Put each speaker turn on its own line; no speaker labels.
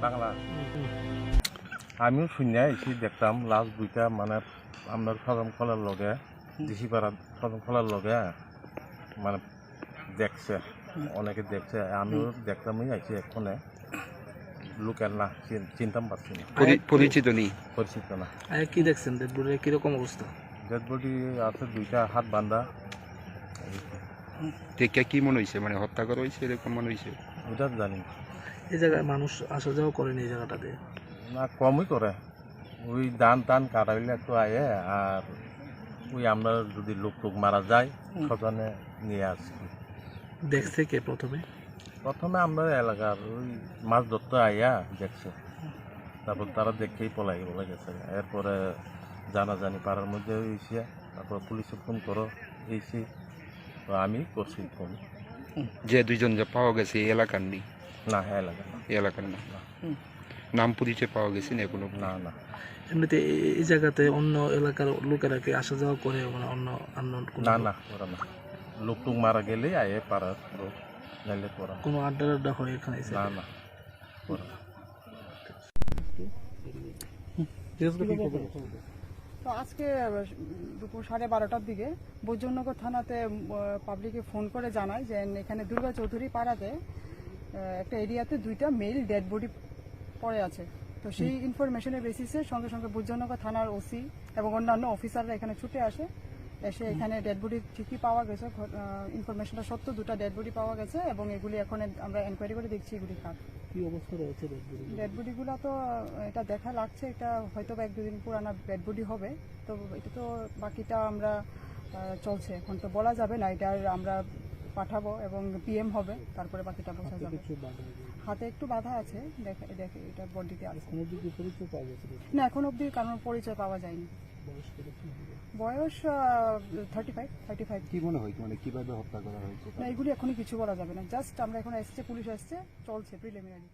বাংলা আমিও শুনে এসে দেখতাম লাস্ট দুইটা মানে আপনার সদম খোলার লগে দিশিপাড়া সদম খোলার লগে মানে দেখছে অনেকে দেখছে আমিও দেখতামই আইছি এক্ষণে লোকের না চিনতাম পারছি না
পরিচিত নেই
পরিচিত না।
কি দেখছেন ডেড বডির কিরকম অবস্থা?
ডেড বডি আছে দুইটা হাত বান্ধা।
দেখে কি মনে হয়েছে, মানে হত্যা করা হয়েছে এরকম মনে হয়েছে?
ওটা জানি না।
এই জায়গায় মানুষ আসা যাওয়া করেনি এই জায়গাটাতে?
না, কমই করে। ওই ধান টান কাটাইলে একটু আয়ে আর ওই আমরা যদি লোক টোক মারা যায় সজনে নিয়ে আসি।
দেখছে কে প্রথমে?
প্রথমে আমরা এলাকার ওই মাছ ধরতে আইয়া দেখছে, তারপর তারা দেখেই পলাই বলে গেছে। এরপরে জানাজানি পাড়ার মধ্যে হয়েছে, তারপর পুলিশে ফোন করো এইছি, তো আমি করছি ফোন।
যে দুইজন যে পাওয়া গেছে এই এলাকার নেই?
না, হ্যাঁ এলাকা না।
এই এলাকার না। নাম পরিচয় পাওয়া গেছে না কোনো?
না না।
এমনিতে এই জায়গাতে অন্য এলাকার লোকেরা কি আসা যাওয়া করে? মানে অন্য
না না, ওরা না। লোক টুক মারা গেলে আয়ে পাড়ার লোক, নাইলে করা
কোনো আড্ডা হয় এখানে?
না না, ওরা না।
তো আজকে দুপুর 12:30টার দিকে বৈজনগর থানাতে পাবলিকে ফোন করে জানায় যে এখানে দুর্গা চৌধুরী পাড়াতে একটা এরিয়াতে দুইটা মেল ডেড বডি পড়ে আছে। তো সেই ইনফরমেশনের বেসিসে সঙ্গে সঙ্গে বৈজনগর থানার ওসি এবং অন্যান্য অফিসাররা এখানে ছুটে আসে। এসে এখানে ডেড বডি ঠিকই পাওয়া গেছে, ইনফরমেশনটা সত্য, দুটো ডেড বডি পাওয়া গেছে এবং এগুলি এখন আমরা এনকোয়ারি করে দেখছি এগুলি কার।
কি অবস্থা রয়েছে
ডেড বডিগুলো? তো এটা দেখা লাগছে এটা হয়তো বা 1-2 দিন পুরানা ডেড বডি হবে। তো এটা তো বাকিটা আমরা চলছে, এখন তো বলা যাবে না। এটা আমরা পাঠাবো এবং পিএম হবে, তারপরে বাকিটা বোঝা যাবে। হাতে একটু বাধা আছে, দেখে এটা বডিতে আছে। না, এখন অবধি কারণ পরিচয় পাওয়া যায়নি। বয়স 35।
কি মনে হয় মানে কিভাবে হত্যা করা হয়েছে?
না, এগুলি এখনই কিছু বলা যাবে না। জাস্ট আমরা এখন এসছে, পুলিশ এসছে, চলছে প্রিলিমিনারি।